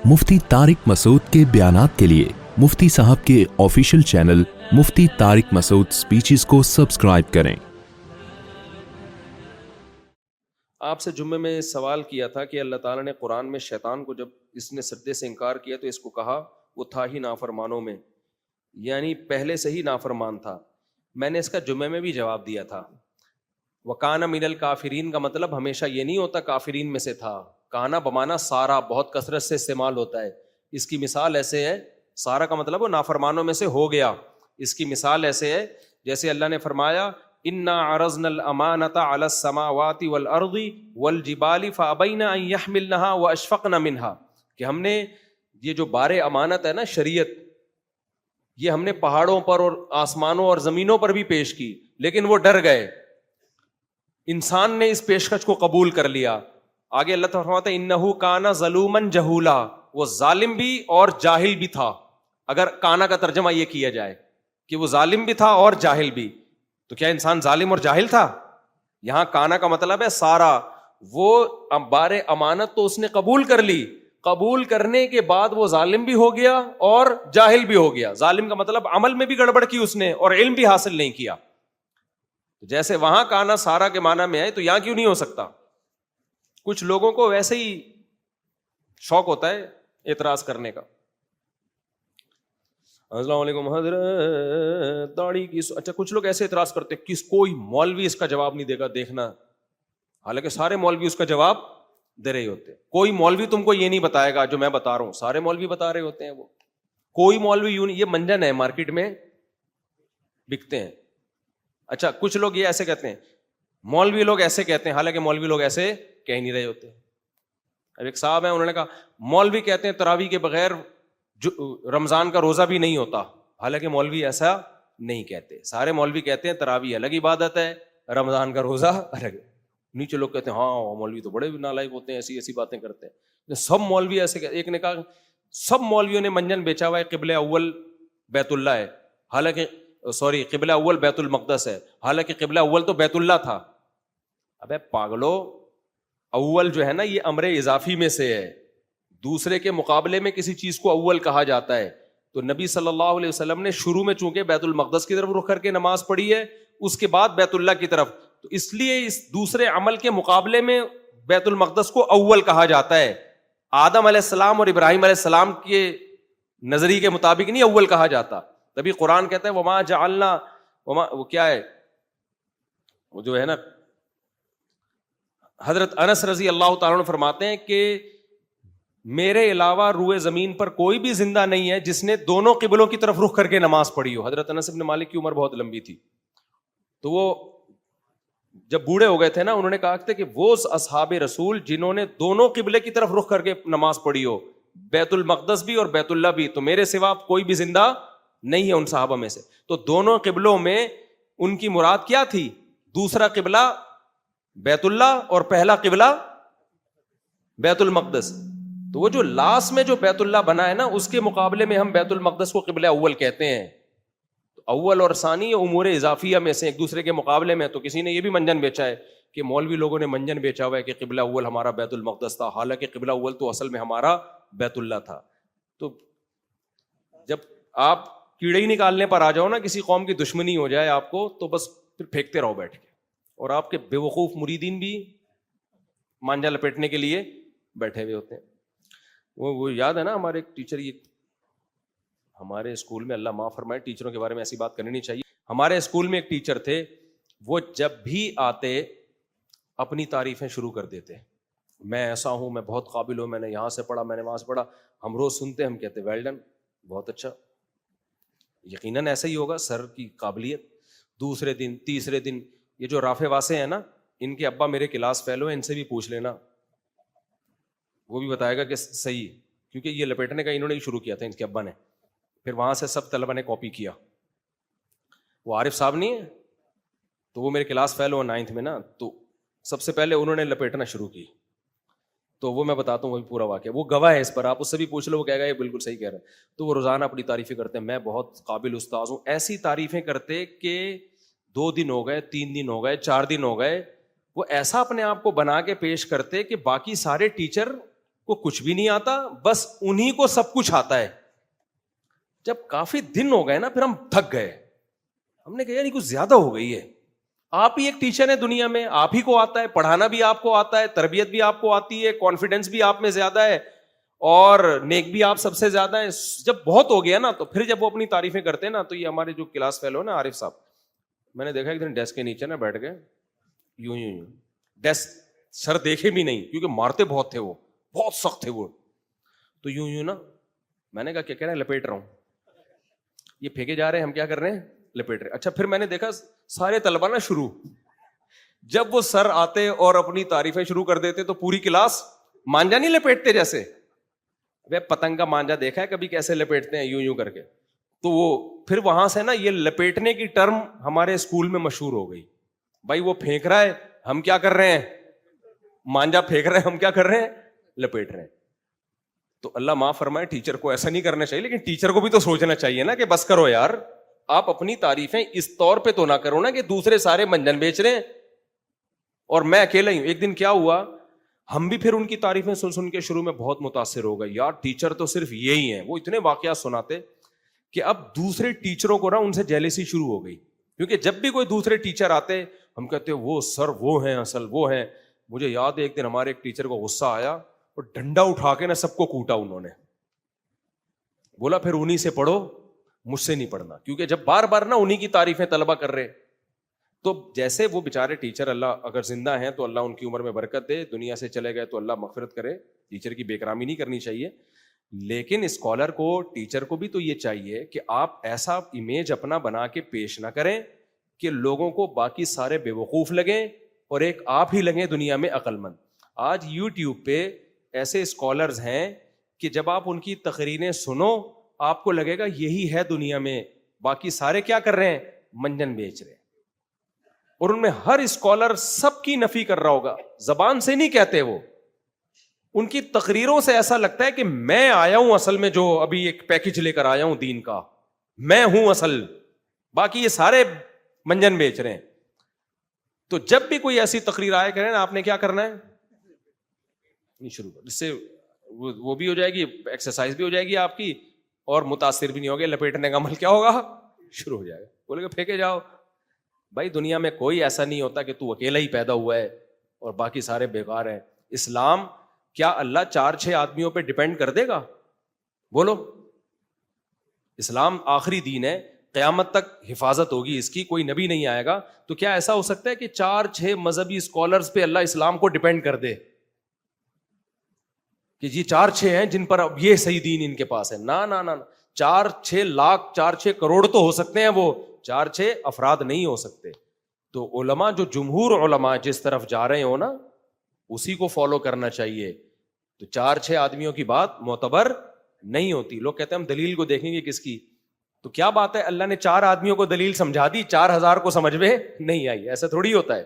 मुफ्ती तारिक मसूद के बयानात के लिए मुफ्ती साहब के ऑफिशियल चैनल मुफ्ती तारिक मसूद स्पीचेस को सब्सक्राइब करें। आपसे जुम्मे में सवाल किया था कि अल्लाह ताला ने कुरान में शैतान को जब इसने सजदे से इनकार किया तो इसको कहा वो था ही नाफरमानों में, यानी पहले से ही नाफरमान था। मैंने इसका जुम्मे में भी जवाब दिया था, वकाना मिनल काफिरीन का मतलब हमेशा ये नहीं होता काफिरीन में से था। काना बमाना सारा बहुत कसरत से इस्तेमाल होता है। इसकी मिसाल ऐसे है, सारा का मतलब वो नाफरमानों में से हो गया। इसकी मिसाल ऐसे है जैसे अल्लाह ने फरमाया इन्ना अरज़नल अमानता अलस समावाति वल अर्दी वल जिबाली फअबैना अन यहमिलनहा व अशफक़न मिनहा, कि हमने ये जो बारे अमानत है ना शरीयत, ये हमने पहाड़ों पर और आसमानों और जमीनों पर भी पेश की, लेकिन वो डर गए। इंसान ने इस पेशकश को कबूल कर लिया। आगे अल्लाह ताला फरमाता है इन्नहु काना ज़लूमन जहूला, वो जालिम भी और जाहिल भी था। अगर काना का तर्जमा ये किया जाए कि वो जालिम भी था और जाहिल भी, तो क्या इंसान जालिम और जाहिल था? यहां काना का मतलब है सारा। वो बारे अमानत तो उसने कबूल कर ली, कबूल करने के बाद वो जालिम भी हो गया और जाहिल भी हो गया। जालिम का मतलब अमल में भी गड़बड़ की उसने और इल्म भी हासिल नहीं किया। तो जैसे वहां काना सारा के माना में है, तो यहां क्यों नहीं हो सकता? कुछ लोगों को वैसे ही शौक होता है एतराज करने का। अस्सलाम वालेकुम हज़रत, दाढ़ी की। अच्छा, कुछ लोग ऐसे एतराज करते हैं कि कोई मौलवी इसका जवाब नहीं देगा, देखना। हालांकि सारे मौलवी उसका जवाब दे रहे होते हैं। कोई मौलवी तुमको ये नहीं बताएगा जो मैं बता रहा हूं, सारे मौलवी बता रहे होते हैं। वो कोई मौलवी यूं नहीं, ये मंजन है, मार्केट में बिकते हैं। अच्छा, कुछ लोग ये ऐसे कहते हैं, मौलवी लोग ऐसे कहते हैं, हालांकि मौलवी लोग ऐसे कह नहीं रहे होते। अब एक साहब है, उन्होंने कहा मौलवी कहते हैं तरावी के बगैर रमजान का रोजा भी नहीं होता, हालांकि मौलवी ऐसा नहीं कहते। सारे मौलवी कहते हैं तरावी अलग इबादत है, रमजान का रोजा अलग। नीचे लोग कहते हैं हाँ मौलवी तो बड़े नालायक होते हैं, ऐसी ऐसी बातें करते हैं। सब मौलवी ऐसे कहते। एक ने कहा सब मौलवियों ने मंजन बेचा हुआ है, क़िबला अव्वल बैतुल्ला है, हालांकि सॉरी क़िबला अव्वल बैतुल मक़दस है, हालांकि क़िबला अव्वल तो बैतुल्ला था। अबे पागलो, अव्वल जो है ना ये अमरे इजाफी में से है। दूसरे के मुकाबले में किसी चीज को अव्वल कहा जाता है। तो नबी सल्लल्लाहु अलैहि वसल्लम ने शुरू में चूंकि बैतुल मक़दस की तरफ रुख करके नमाज पढ़ी है, उसके बाद बैतुल्लाह की तरफ, तो इसलिए इस दूसरे अमल के मुकाबले में बैतुल मक़दस को अव्वल कहा जाता है। आदम अलैहिस्सलाम और इब्राहिम अलैहिस्सलाम के नजरी के मुताबिक नहीं अव्वल कहा जाता। तभी कुरान कहता है वमा जअलना, वो क्या है, वो जो है ना, हजरत अनस रजी अल्लाह ताला अन्हु फरमाते हैं कि मेरे अलावा रूए जमीन पर कोई भी जिंदा नहीं है जिसने दोनों किबलों की तरफ रुख करके नमाज पढ़ी हो। हजरत अनस इब्न मालिक की उम्र बहुत लंबी थी, तो वो जब बूढ़े हो गए थे ना, उन्होंने कहा था कि वो असहाबे रसूल जिन्होंने दोनों किबले की तरफ रुख करके नमाज पढ़ी हो, बैतुल मक़दस भी और बैतुल्लाह भी, तो मेरे सिवा कोई भी जिंदा नहीं है उन सहाबा में से। तो दोनों किबलों में उनकी मुराद क्या थी? दूसरा किबला बैतुल्लाह और पहला किबला बैतुल मक़दस। तो वो जो लास्ट में जो बैतुल्लाह बना है ना, उसके मुकाबले में हम बैतुल मक़दस को किबला अव्वल कहते हैं। तो अव्वल और सानी उमूर इजाफिया में से एक दूसरे के मुकाबले में। तो किसी ने ये भी मंजन बेचा है कि मौलवी लोगों ने मंजन बेचा हुआ है कि किबला अव्वल हमारा बैतुल मक़दस था, हालांकि किबला अव्वल तो असल में हमारा बैतुल्लाह था। तो जब आप कीड़े ही निकालने पर आ जाओ ना, किसी कौम की दुश्मनी हो जाए आपको, तो बस फिर फेंकते रहो बैठ के। और आपके बेवकूफ मुरीदीन भी मांझा लपेटने के लिए बैठे हुए होते हैं। वो याद है ना, हमारे एक टीचर, ये हमारे स्कूल में, अल्लाह माफ फरमाए, टीचरों के बारे में ऐसी बात करनी नहीं चाहिए। हमारे स्कूल में एक टीचर थे, वो जब भी आते अपनी तारीफें शुरू कर देते, मैं ऐसा हूं, मैं बहुत काबिल हूं, मैंने यहां से पढ़ा, मैंने वहां से पढ़ा। हम रोज सुनते, हम कहते वेल डन, बहुत अच्छा, यकीनन ऐसा ही होगा, सर की काबिलियत। दूसरे दिन तीसरे दिन ये जो राफे वासे हैं ना, इनके अब्बा मेरे क्लास फेलो हैं, इनसे भी पूछ लेना, वो भी बताएगा कि सही, क्योंकि ये लपेटने का इन्होंने ही शुरू किया था, इनके अब्बा ने। फिर वहां से सब तलबा ने कॉपी किया। वो आरिफ साहब नहीं है, तो वो मेरे क्लास फेलो 9th में ना, तो सबसे पहले उन्होंने लपेटना शुरू की। तो वो मैं बताता हूँ, वही पूरा वाक़या, वो गवाह है इस पर, आप उससे भी पूछ लो, वो कहेगा ये बिल्कुल सही कह रहा है। तो वो रोजाना अपनी तारीफें करते हैं, मैं बहुत काबिल उस्ताद हूँ, ऐसी तारीफें करते कि 2 दिन हो गए, 3 दिन हो गए, 4 दिन हो गए, वो ऐसा अपने आप को बना के पेश करते कि बाकी सारे टीचर کو کچھ بھی نہیں آتا, بس انہی کو سب کچھ آتا ہے. جب کافی دن ہو گئے نا, پھر ہم تھک گئے, ہم نے کہا یار یہ کچھ زیادہ ہو گئی ہے. آپ ہی ایک ٹیچر ہیں دنیا میں, آپ ہی کو آتا ہے, پڑھانا بھی آپ کو آتا ہے, تربیت بھی آپ کو آتی ہے, کانفیڈنس بھی آپ میں زیادہ ہے, اور نیک بھی آپ سب سے زیادہ ہیں. جب بہت ہو گیا نا, تو پھر جب وہ اپنی تعریفیں کرتے ہیں نا, تو یہ ہمارے جو کلاس فیلو نا عارف صاحب, میں نے دیکھا ایک دن ڈیسک کے نیچے نا بیٹھ گئے, یوں یوں یوں, ڈیسک سر دیکھے بھی نہیں کیونکہ مارتے بہت تھے, وہ بہت سخت تھے وہ, تو یوں یوں نا. میں نے کہا کیا کہہ رہے ہیں, لپیٹ رہا ہوں. یہ پھینکے جا رہے ہیں, ہم کیا کر رہے ہیں, لپیٹ رہے. اچھا, پھر میں نے دیکھا سارے طلبا نا شروع, جب وہ سر آتے اور اپنی تعریفیں شروع کر دیتے تو پوری کلاس مانجا نہیں لپیٹتے جیسے, وہ پتنگ کا مانجا دیکھا ہے کبھی کیسے لپیٹتے ہیں, یوں یوں کر کے. تو وہ پھر وہاں سے نا یہ لپیٹنے کی ٹرم ہمارے اسکول میں مشہور ہو گئی. بھائی وہ پھینک رہا ہے, ہم کیا کر رہے ہیں, مانجا پھینک رہے ہیں, ہم کیا کر رہے ہیں, لپیٹ رہے ہیں. تو اللہ معاف فرمائے, ٹیچر کو ایسا نہیں کرنا چاہیے, لیکن ٹیچر کو بھی تو سوچنا چاہیے نا کہ بس کرو یار, آپ اپنی تعریفیں اس طور پہ تو نہ کرو نا کہ دوسرے سارے منجن بیچ رہے ہیں اور میں اکیلا ہی ہوں. ایک دن کیا ہوا, ہم بھی پھر ان کی تعریفیں سن سن کے شروع میں بہت متاثر ہو گئے, یار ٹیچر تو صرف یہی ہیں. وہ اتنے واقعات سناتے کہ اب دوسرے ٹیچروں کو نا ان سے جیلسی شروع ہو گئی, کیونکہ جب بھی کوئی دوسرے ٹیچر آتے ہم کہتے وہ سر وہ ہیں, اصل وہ ہیں. مجھے یاد ہے ایک دن ہمارے ایک ٹیچر کو غصہ آیا اور ڈنڈا اٹھا کے نا سب کو کوٹا انہوں نے, بولا پھر انہی سے پڑھو, مجھ سے نہیں پڑھنا. کیونکہ جب بار بار نا انہی کی تعریفیں طلبہ کر رہے, تو جیسے وہ بیچارے ٹیچر, اللہ اگر زندہ ہیں تو اللہ ان کی عمر میں برکت دے, دنیا سے چلے گئے تو اللہ مغفرت کرے. ٹیچر کی بے کرامی نہیں کرنی چاہیے, لیکن اسکالر کو, ٹیچر کو بھی تو یہ چاہیے کہ آپ ایسا امیج اپنا بنا کے پیش نہ کریں کہ لوگوں کو باقی سارے بے وقوف لگیں اور ایک آپ ہی لگیں دنیا میں عقل مند. آج یوٹیوب پہ ایسے اسکالرز ہیں کہ جب آپ ان کی تقریریں سنو آپ کو لگے گا یہی ہے دنیا میں, باقی سارے کیا کر رہے ہیں, منجن بیچ رہے ہیں. اور ان میں ہر اسکالر سب کی نفی کر رہا ہوگا, زبان سے نہیں کہتے, وہ ان کی تقریروں سے ایسا لگتا ہے کہ میں آیا ہوں اصل میں, جو ابھی ایک پیکج لے کر آیا ہوں دین کا, میں ہوں اصل, باقی یہ سارے منجن بیچ رہے ہیں. تو جب بھی کوئی ایسی تقریر آئے کریں نا, آپ نے کیا کرنا ہے, نہیں شروع کر, اس سے وہ بھی ہو جائے گی, ایکسرسائز بھی ہو جائے گی آپ کی, اور متاثر بھی نہیں ہوگے. لپیٹنے کا عمل کیا ہوگا, شروع ہو جائے گا. بولے کہ پھینکے جاؤ. بھائی دنیا میں کوئی ایسا نہیں ہوتا کہ تو اکیلا ہی پیدا ہوا ہے اور باقی سارے بیکار ہیں. اسلام کیا اللہ 4-6 آدمیوں پہ ڈیپینڈ کر دے گا؟ بولو. اسلام آخری دین ہے, قیامت تک حفاظت ہوگی اس کی, کوئی نبی نہیں آئے گا. تو کیا ایسا ہو سکتا ہے کہ 4-6 مذہبی اسکالرز پہ اللہ اسلام کو ڈیپینڈ کر دے کہ یہ 4-6 ہیں جن پر اب یہ صحیح دین ان کے پاس ہے؟ نہ نہ نہ, 4-6 لاکھ 4-6 کروڑ تو ہو سکتے ہیں, وہ 4-6 افراد نہیں ہو سکتے. تو علماء, جو جمہور علماء جس طرف جا رہے ہو نا, اسی کو فالو کرنا چاہیے. تو 4-6 آدمیوں کی بات معتبر نہیں ہوتی. لوگ کہتے ہیں ہم دلیل کو دیکھیں گے کس کی, تو کیا بات ہے, اللہ نے 4 آدمیوں کو دلیل سمجھا دی, 4,000 کو سمجھ میں نہیں آئی. ایسا تھوڑی ہوتا ہے.